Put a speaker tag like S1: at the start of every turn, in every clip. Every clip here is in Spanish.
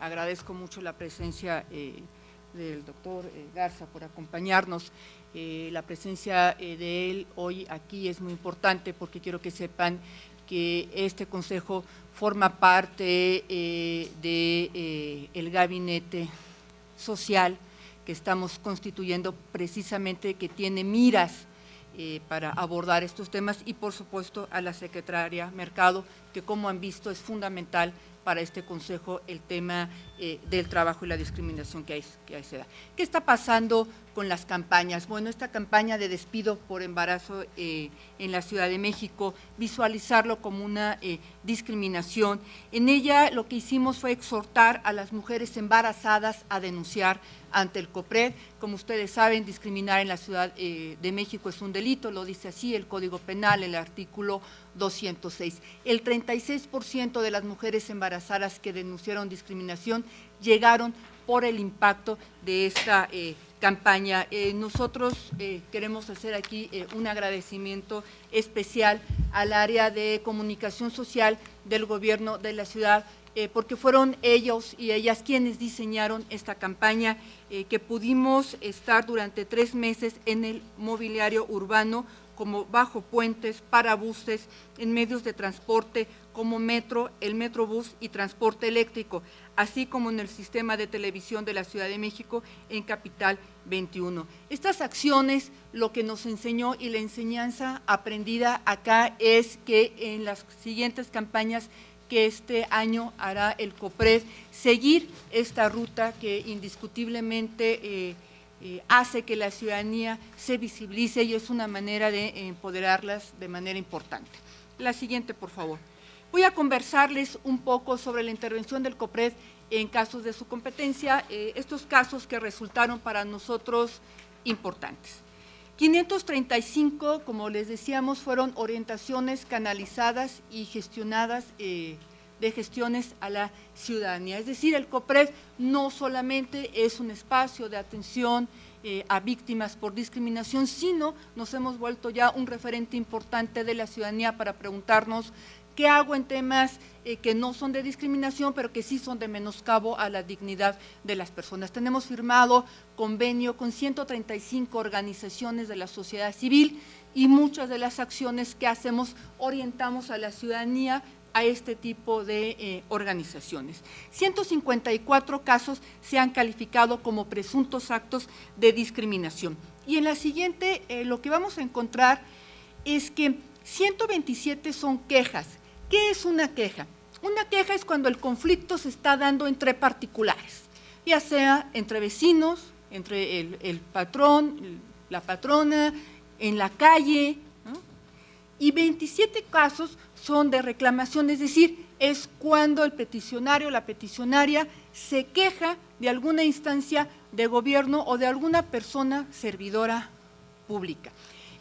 S1: agradezco mucho la presencia del doctor Garza por acompañarnos. La presencia de él hoy aquí es muy importante porque quiero que sepan que este consejo forma parte del gabinete social que estamos constituyendo precisamente, que tiene miras para abordar estos temas, y por supuesto a la secretaria Mercado, que como han visto es fundamental para este consejo el tema del trabajo y la discriminación que ahí se da. ¿Qué está pasando con las campañas? Bueno, esta campaña de despido por embarazo en la Ciudad de México, visualizarlo como una discriminación. En ella lo que hicimos fue exhortar a las mujeres embarazadas a denunciar ante el COPRED. Como ustedes saben, discriminar en la Ciudad de México es un delito, lo dice así el Código Penal, el artículo 206. El 36% de las mujeres embarazadas que denunciaron discriminación llegaron por el impacto de esta campaña. Nosotros queremos hacer aquí un agradecimiento especial al área de comunicación social del gobierno de la ciudad, porque fueron ellos y ellas quienes diseñaron esta campaña, que pudimos estar durante 3 meses en el mobiliario urbano, como bajo puentes, parabuses, en medios de transporte como metro, el Metrobús y transporte eléctrico, así como en el sistema de televisión de la Ciudad de México en Capital 21. Estas acciones, lo que nos enseñó y la enseñanza aprendida acá es que en las siguientes campañas que este año hará el COPRED, seguir esta ruta que indiscutiblemente hace que la ciudadanía se visibilice, y es una manera de empoderarlas de manera importante. La siguiente, por favor. Voy a conversarles un poco sobre la intervención del COPRED en casos de su competencia, estos casos que resultaron para nosotros importantes. 535, como les decíamos, fueron orientaciones canalizadas y gestionadas de gestiones a la ciudadanía. Es decir, el COPRED no solamente es un espacio de atención a víctimas por discriminación, sino nos hemos vuelto ya un referente importante de la ciudadanía para preguntarnos qué hago en temas que no son de discriminación, pero que sí son de menoscabo a la dignidad de las personas. Tenemos firmado convenio con 135 organizaciones de la sociedad civil, y muchas de las acciones que hacemos orientamos a la ciudadanía a este tipo de organizaciones. 154 casos se han calificado como presuntos actos de discriminación. Y en la siguiente lo que vamos a encontrar es que 127 son quejas. ¿Qué es una queja? Una queja es cuando el conflicto se está dando entre particulares, ya sea entre vecinos, entre el patrón, la patrona, en la calle, ¿no? Y 27 casos son de reclamación, es decir, es cuando el peticionario o la peticionaria se queja de alguna instancia de gobierno o de alguna persona servidora pública.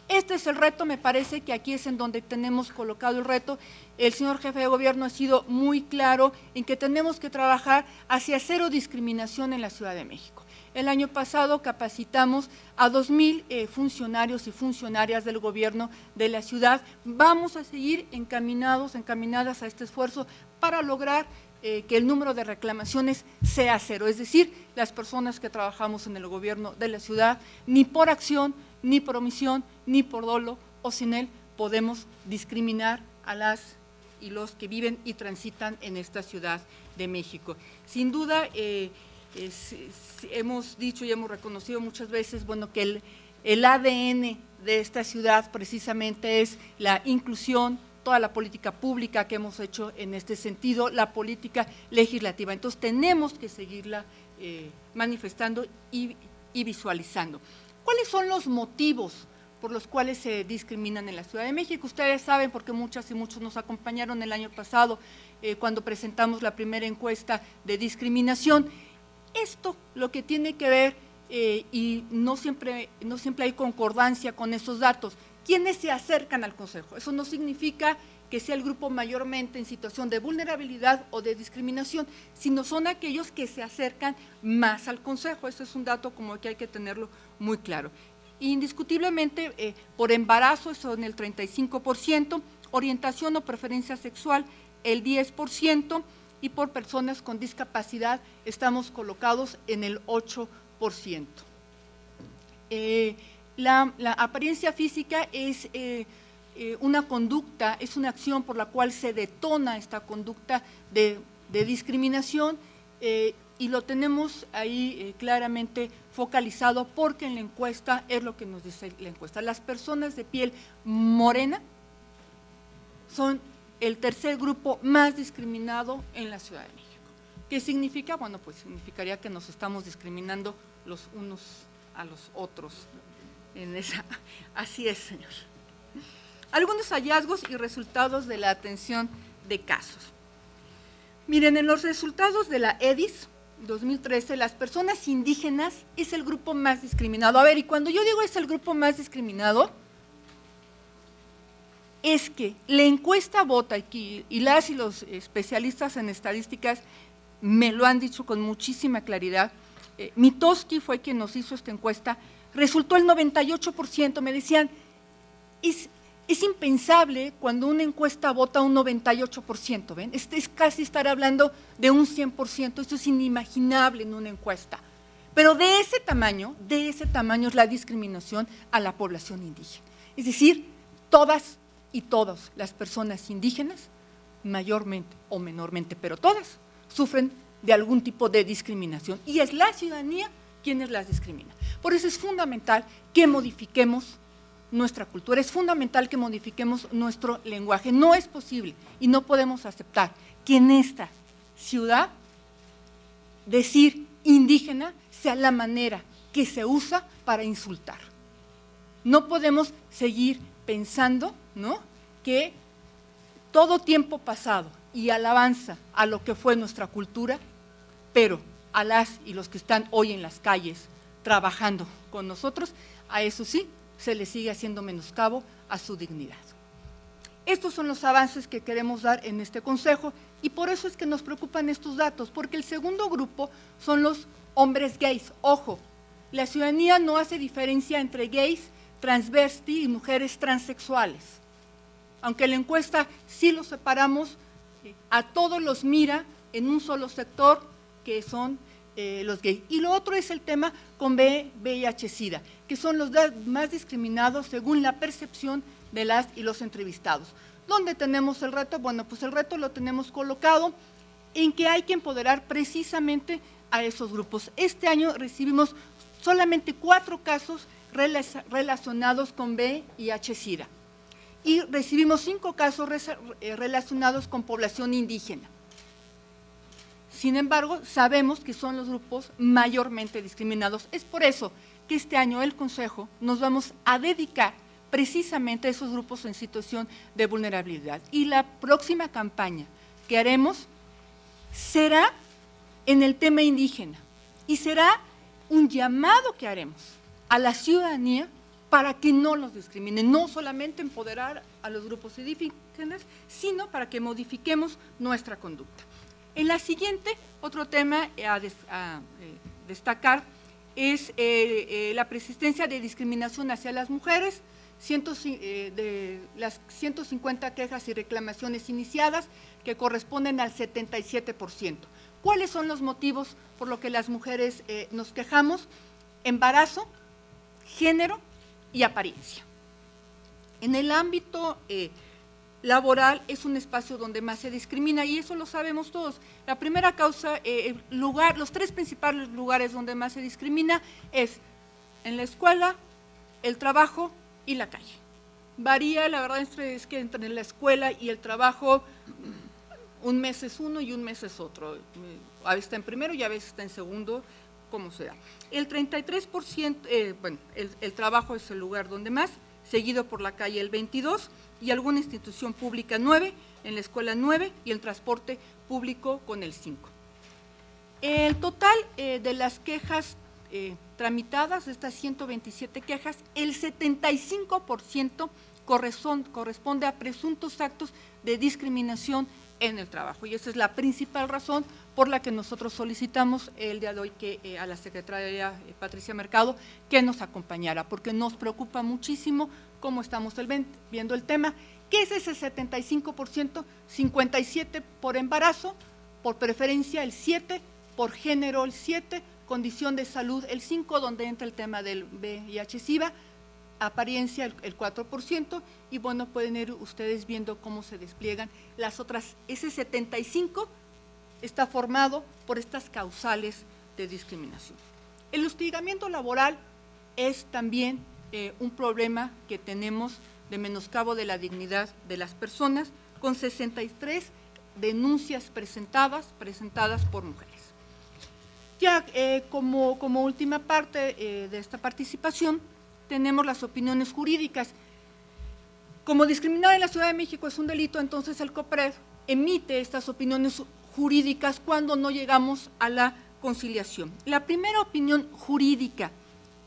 S1: Este es el reto, me parece que aquí es en donde tenemos colocado el reto. El señor jefe de gobierno ha sido muy claro en que tenemos que trabajar hacia cero discriminación en la Ciudad de México. El año pasado capacitamos a 2,000 funcionarios y funcionarias del gobierno de la ciudad. Vamos a seguir encaminadas a este esfuerzo para lograr que el número de reclamaciones sea cero. Es decir, las personas que trabajamos en el gobierno de la ciudad, ni por acción, ni por omisión, ni por dolo o sin él, podemos discriminar a las y los que viven y transitan en esta Ciudad de México. Sin duda, hemos dicho y hemos reconocido muchas veces, bueno, que el ADN de esta ciudad precisamente es la inclusión, toda la política pública que hemos hecho en este sentido, la política legislativa. Entonces, tenemos que seguirla manifestando y visualizando. ¿Cuáles son los motivos por los cuales se discriminan en la Ciudad de México? Ustedes saben, porque muchas y muchos nos acompañaron el año pasado cuando presentamos la primera encuesta de discriminación. Esto lo que tiene que ver, y no siempre hay concordancia con esos datos, ¿quiénes se acercan al Consejo? Eso no significa que sea el grupo mayormente en situación de vulnerabilidad o de discriminación, sino son aquellos que se acercan más al Consejo. Eso es un dato como que hay que tenerlo muy claro. Indiscutiblemente, por embarazo son el 35%, orientación o preferencia sexual el 10%, y por personas con discapacidad estamos colocados en el 8%. La apariencia física es una conducta, es una acción por la cual se detona esta conducta de discriminación, y lo tenemos ahí claramente focalizado porque en la encuesta es lo que nos dice la encuesta. Las personas de piel morena son el tercer grupo más discriminado en la Ciudad de México. ¿Qué significa? Bueno, pues significaría que nos estamos discriminando los unos a los otros. Así es, señor. Algunos hallazgos y resultados de la atención de casos. Miren, en los resultados de la EDIS 2013, las personas indígenas es el grupo más discriminado. A ver, y cuando yo digo es el grupo más discriminado, es que la encuesta vota, y las y los especialistas en estadísticas me lo han dicho con muchísima claridad. Mitoski fue quien nos hizo esta encuesta, resultó el 98%, me decían, es impensable cuando una encuesta vota un 98%, ¿ven? Es casi estar hablando de un 100%, esto es inimaginable en una encuesta. Pero de ese tamaño es la discriminación a la población indígena. Es decir, todas y todas las personas indígenas, mayormente o menormente, pero todas, sufren de algún tipo de discriminación. Y es la ciudadanía quienes las discrimina. Por eso es fundamental que modifiquemos nuestra cultura, es fundamental que modifiquemos nuestro lenguaje. No es posible y no podemos aceptar que en esta ciudad decir indígena sea la manera que se usa para insultar. No podemos seguir pensando, ¿no?, que todo tiempo pasado y alabanza a lo que fue nuestra cultura, pero a las y los que están hoy en las calles trabajando con nosotros, a eso sí se le sigue haciendo menoscabo a su dignidad. Estos son los avances que queremos dar en este consejo y por eso es que nos preocupan estos datos, porque el segundo grupo son los hombres gays. Ojo, la ciudadanía no hace diferencia entre gays, transvesti y mujeres transexuales. Aunque la encuesta sí los separamos, a todos los mira en un solo sector, que son los gays. Y lo otro es el tema con VIH-Sida, que son los más discriminados según la percepción de las y los entrevistados. ¿Dónde tenemos el reto? Bueno, pues el reto lo tenemos colocado en que hay que empoderar precisamente a esos grupos. Este año recibimos solamente 4 casos relacionados con VIH-Sida y recibimos 5 casos relacionados con población indígena. Sin embargo, sabemos que son los grupos mayormente discriminados. Es por eso que este año el Consejo nos vamos a dedicar precisamente a esos grupos en situación de vulnerabilidad. Y la próxima campaña que haremos será en el tema indígena y será un llamado que haremos a la ciudadanía para que no los discriminen, no solamente empoderar a los grupos indígenas, sino para que modifiquemos nuestra conducta. En la siguiente, otro tema a destacar es la persistencia de discriminación hacia las mujeres, de las 150 quejas y reclamaciones iniciadas, que corresponden al 77%. ¿Cuáles son los motivos por los que las mujeres nos quejamos? Embarazo, género y apariencia. En el ámbito laboral es un espacio donde más se discrimina y eso lo sabemos todos. La primera causa, los 3 principales lugares donde más se discrimina es en la escuela, el trabajo y la calle. Varía, la verdad es que entre la escuela y el trabajo, un mes es uno y un mes es otro. A veces está en primero y a veces está en segundo, como sea. El 33%, el trabajo es el lugar donde más, seguido por la calle el 22%, y alguna institución pública 9%, en la escuela 9% y el transporte público con el 5%. El total de las quejas tramitadas, de estas 127 quejas, el 75% corresponde a presuntos actos de discriminación en el trabajo. Y esa es la principal razón por la que nosotros solicitamos el día de hoy a la secretaria Patricia Mercado que nos acompañara, porque nos preocupa muchísimo cómo estamos viendo el tema. ¿Qué es ese 75%? 57% por embarazo, por preferencia el 7, por género el 7, condición de salud el 5, donde entra el tema del VIH-Sida, apariencia el 4%, y bueno, pueden ir ustedes viendo cómo se despliegan las otras. Ese 75 está formado por estas causales de discriminación. El hostigamiento laboral es también un problema que tenemos de menoscabo de la dignidad de las personas, con 63 denuncias presentadas por mujeres. Ya como última parte de esta participación, tenemos las opiniones jurídicas. Como discriminar en la Ciudad de México es un delito, entonces el COPRED emite estas opiniones jurídicas cuando no llegamos a la conciliación. La primera opinión jurídica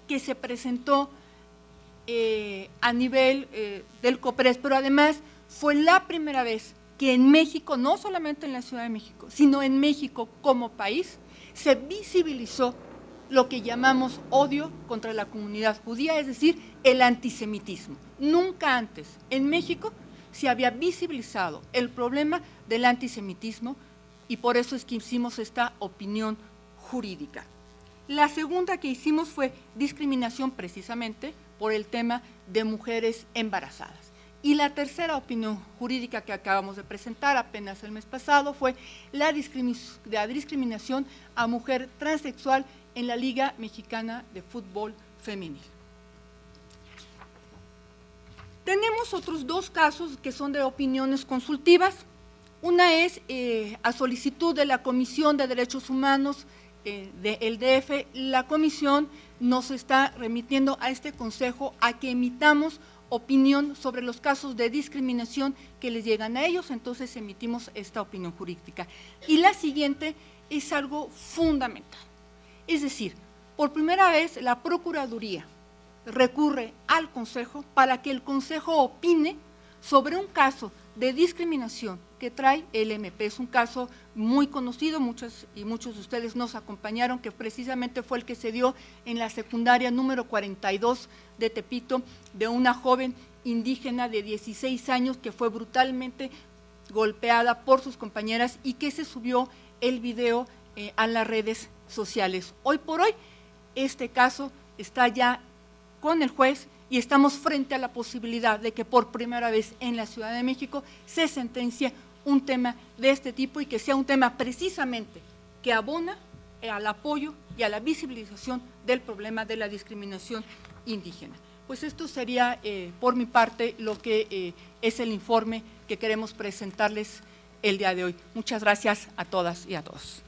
S1: que se presentó a nivel del COPRED, pero además fue la primera vez que en México, no solamente en la Ciudad de México, sino en México como país, se visibilizó lo que llamamos odio contra la comunidad judía, es decir, el antisemitismo. Nunca antes en México se había visibilizado el problema del antisemitismo, y por eso es que hicimos esta opinión jurídica. La segunda que hicimos fue discriminación precisamente por el tema de mujeres embarazadas. Y la tercera opinión jurídica que acabamos de presentar apenas el mes pasado fue la discriminación a mujer transexual en la Liga Mexicana de Fútbol Femenil. Tenemos otros dos casos que son de opiniones consultivas. Una es a solicitud de la Comisión de Derechos Humanos del DF, la comisión nos está remitiendo a este consejo a que emitamos opinión sobre los casos de discriminación que les llegan a ellos, entonces emitimos esta opinión jurídica. Y la siguiente es algo fundamental, es decir, por primera vez la Procuraduría recurre al Consejo para que el Consejo opine sobre un caso de discriminación que trae el MP. Es un caso muy conocido, muchos de ustedes nos acompañaron, que precisamente fue el que se dio en la secundaria número 42 de Tepito, de una joven indígena de 16 años que fue brutalmente golpeada por sus compañeras y que se subió el video a las redes sociales. Hoy por hoy, este caso está ya con el juez y estamos frente a la posibilidad de que por primera vez en la Ciudad de México se sentencie un tema de este tipo y que sea un tema precisamente que abona al apoyo y a la visibilización del problema de la discriminación indígena. Pues esto sería por mi parte lo que es el informe que queremos presentarles el día de hoy. Muchas gracias a todas y a todos.